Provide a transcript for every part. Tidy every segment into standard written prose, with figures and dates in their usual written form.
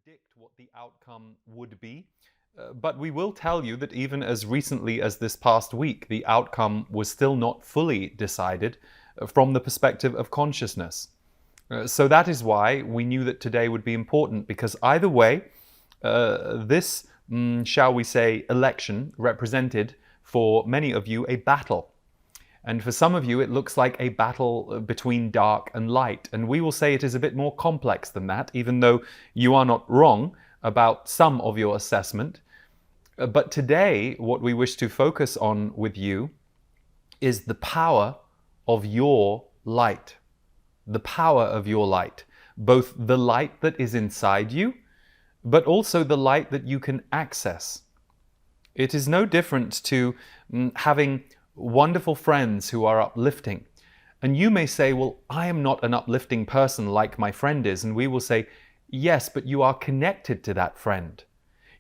predict what the outcome would be, but we will tell you that even as recently as this past week, the outcome was still not fully decided from the perspective of consciousness. So that is why we knew that today would be important, because either way, this, shall we say, election represented for many of you a battle. And for some of you, it looks like a battle between dark and light. And we will say it is a bit more complex than that, even though you are not wrong about some of your assessment. But today, what we wish to focus on with you is the power of your light. The power of your light. Both the light that is inside you, but also the light that you can access. It is no different to having wonderful friends who are uplifting. And you may say, well, I am not an uplifting person like my friend is. And we will say, yes, but you are connected to that friend.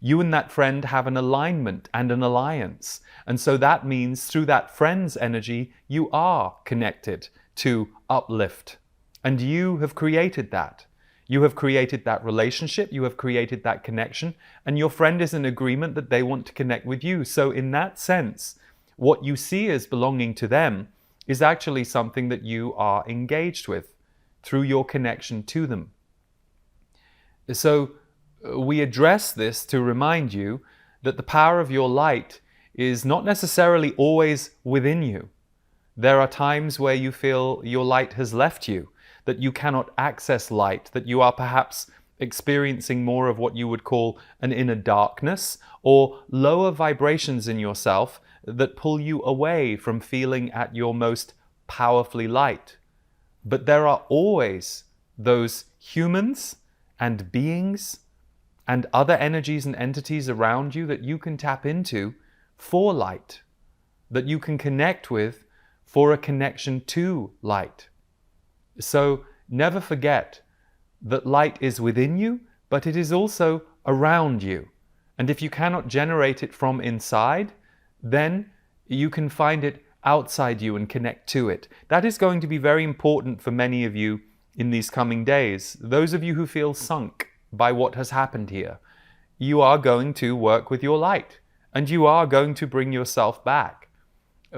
You and that friend have an alignment and an alliance. And so that means through that friend's energy, you are connected to uplift. And you have created that. You have created that relationship, you have created that connection, and your friend is in agreement that they want to connect with you. So in that sense, what you see as belonging to them is actually something that you are engaged with through your connection to them. So we address this to remind you that the power of your light is not necessarily always within you. There are times where you feel your light has left you, that you cannot access light, that you are perhaps experiencing more of what you would call an inner darkness or lower vibrations in yourself that pull you away from feeling at your most powerfully light. But there are always those humans and beings and other energies and entities around you that you can tap into for light, that you can connect with for a connection to light. So never forget that light is within you, but it is also around you. And if you cannot generate it from inside, then you can find it outside you and connect to it. That is going to be very important for many of you in these coming days. Those of you who feel sunk by what has happened here, you are going to work with your light and you are going to bring yourself back.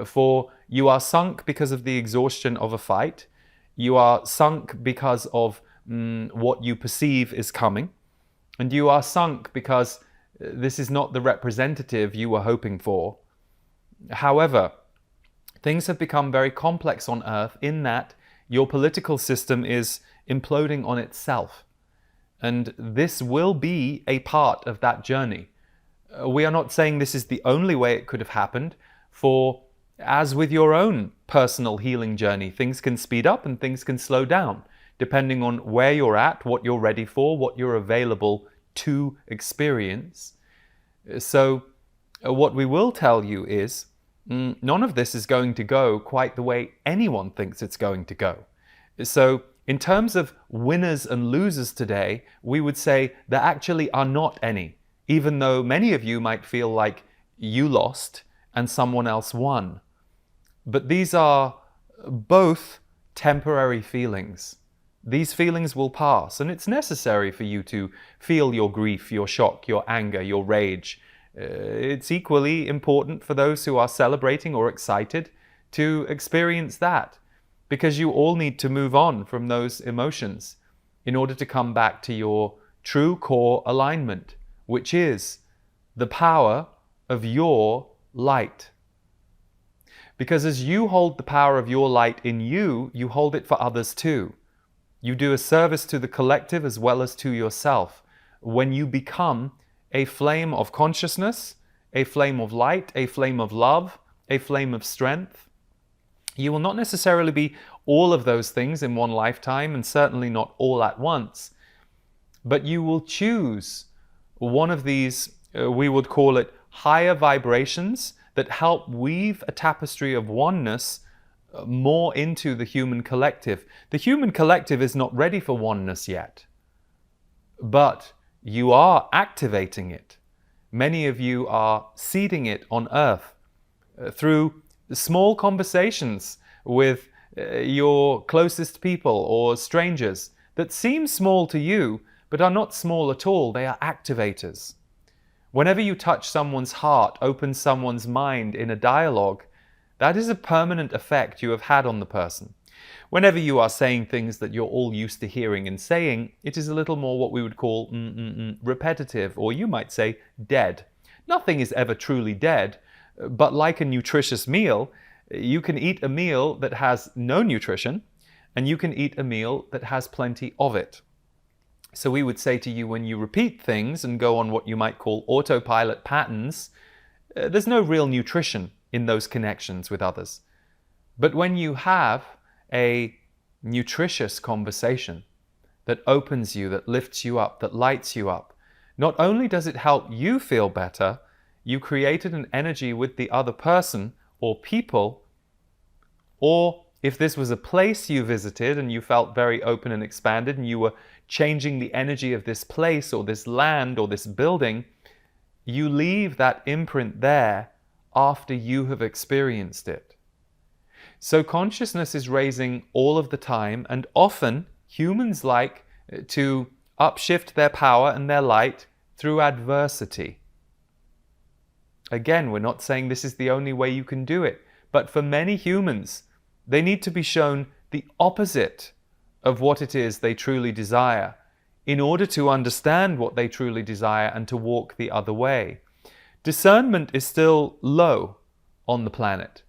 For you are sunk because of the exhaustion of a fight. You are sunk because of what you perceive is coming. And you are sunk because this is not the representative you were hoping for. However, things have become very complex on Earth in that your political system is imploding on itself. And this will be a part of that journey. We are not saying this is the only way it could have happened, for as with your own personal healing journey, things can speed up and things can slow down, depending on where you're at, what you're ready for, what you're available to experience. So what we will tell you is, none of this is going to go quite the way anyone thinks it's going to go. So in terms of winners and losers today, we would say there actually are not any, even though many of you might feel like you lost and someone else won. But these are both temporary feelings. These feelings will pass, and it's necessary for you to feel your grief, your shock, your anger, your rage. It's equally important for those who are celebrating or excited to experience that, because you all need to move on from those emotions in order to come back to your true core alignment, which is the power of your light. Because as you hold the power of your light in you, you hold it for others too. You do a service to the collective as well as to yourself when you become a flame of consciousness, a flame of light, a flame of love, a flame of strength. You will not necessarily be all of those things in one lifetime, and certainly not all at once, but you will choose one of these, we would call it higher vibrations, that help weave a tapestry of oneness more into the human collective. The human collective is not ready for oneness yet, but you are activating it. Many of you are seeding it on Earth through small conversations with your closest people or strangers that seem small to you, but are not small at all. They are activators. Whenever you touch someone's heart, open someone's mind in a dialogue, that is a permanent effect you have had on the person. Whenever you are saying things that you're all used to hearing and saying, it is a little more what we would call repetitive, or you might say dead. Nothing is ever truly dead, but like a nutritious meal, you can eat a meal that has no nutrition, and you can eat a meal that has plenty of it. So we would say to you, when you repeat things and go on what you might call autopilot patterns, there's no real nutrition in those connections with others. But when you have a nutritious conversation that opens you, that lifts you up, that lights you up, not only does it help you feel better, you created an energy with the other person or people, or if this was a place you visited and you felt very open and expanded and you were changing the energy of this place or this land or this building, you leave that imprint there after you have experienced it. So consciousness is raising all of the time, and often humans like to upshift their power and their light through adversity. Again, we're not saying this is the only way you can do it, but for many humans, they need to be shown the opposite of what it is they truly desire in order to understand what they truly desire and to walk the other way. Discernment is still low on the planet.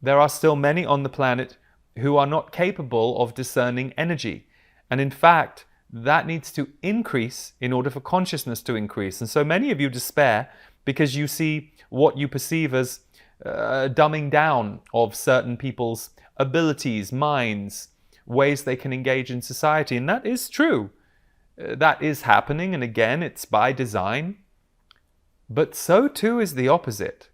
There are still many on the planet who are not capable of discerning energy. And in fact, that needs to increase in order for consciousness to increase. And so many of you despair because you see what you perceive as dumbing down of certain people's abilities, minds, ways they can engage in society. And that is true. That is happening. And again, it's by design. But so too is the opposite.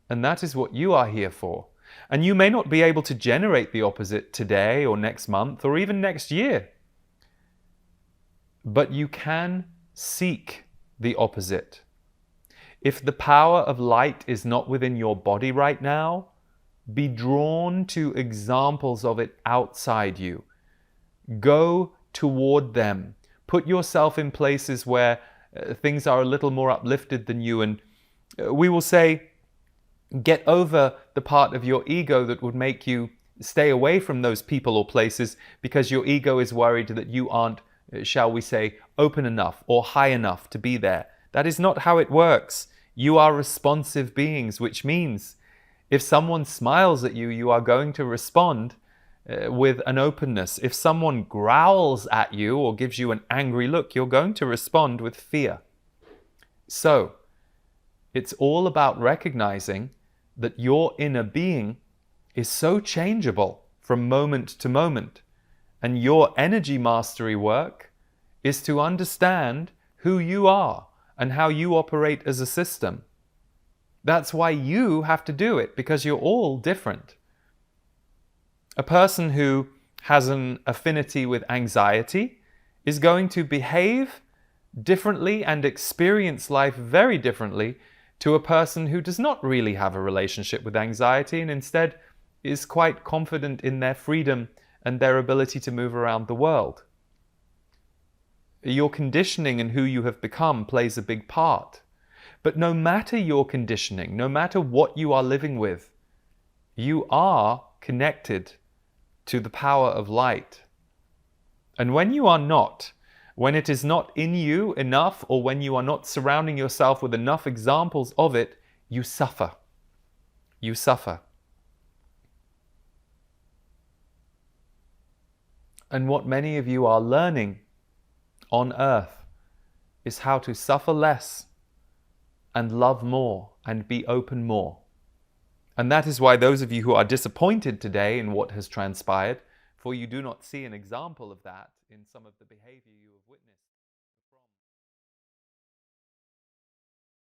And that is what you are here for. And you may not be able to generate the opposite today or next month or even next year. But you can seek the opposite. If the power of light is not within your body right now, be drawn to examples of it outside you. Go toward them. Put yourself in places where things are a little more uplifted than you. And we will say, get over the part of your ego that would make you stay away from those people or places because your ego is worried that you aren't, shall we say, open enough or high enough to be there. That is not how it works. You are responsive beings, which means if someone smiles at you, you are going to respond with an openness. If someone growls at you or gives you an angry look, you're going to respond with fear. So, it's all about recognizing that your inner being is so changeable from moment to moment. And your energy mastery work is to understand who you are and how you operate as a system. That's why you have to do it, because you're all different. A person who has an affinity with anxiety is going to behave differently and experience life very differently to a person who does not really have a relationship with anxiety and instead is quite confident in their freedom and their ability to move around the world. Your conditioning and who you have become plays a big part. But no matter your conditioning, no matter what you are living with, you are connected to the power of light. And when you are not, when it is not in you enough, or when you are not surrounding yourself with enough examples of it, you suffer. You suffer. And what many of you are learning on earth is how to suffer less and love more and be open more. And that is why those of you who are disappointed today in what has transpired, for you do not see an example of that in some of the behavior you have witnessed.